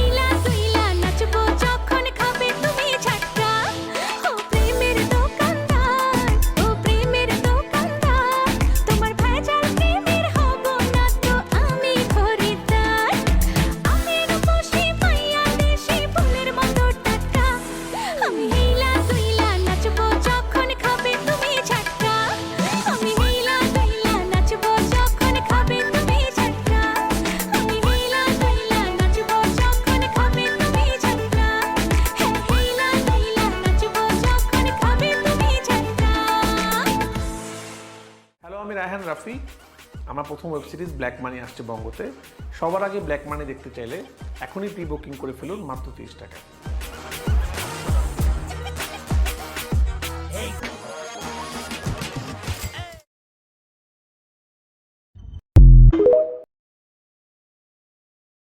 হিলা দুইলা নাচবো যখন খাবে তুমি ঝাটকা। ও প্রেমের দোকানদার, ও প্রেমের দোকানদার, তোমার ভেজাল প্রেমের হব না তো আমি খরিদ্দার। আমি রূপসী মাইয়া দেশি ফুলের মতো টাটকা। আমি হিলা দুইলা নাচবো যখন খাবে তুমি ঝাটকা। আমি হিলা দুইলা নাচবো যখন খাবে তুমি ঝাটকা। আমি হিলা দুইলা নাচবো যখন খাবে তুমি ঝাটকা। হ্যাঁ হিলা দুইলা নাচবো যখন খাবে তুমি ঝাটকা। হ্যালো, আমি রায়হান রাফি। আমার প্রথম ওয়েব সিরিজ ব্ল্যাক মানি আসছে বঙ্গতে। সবার আগে ব্ল্যাক মানি দেখতে চাইলে এখনই প্রি বুকিং করে ফেলুন মাত্র 30 টাকা।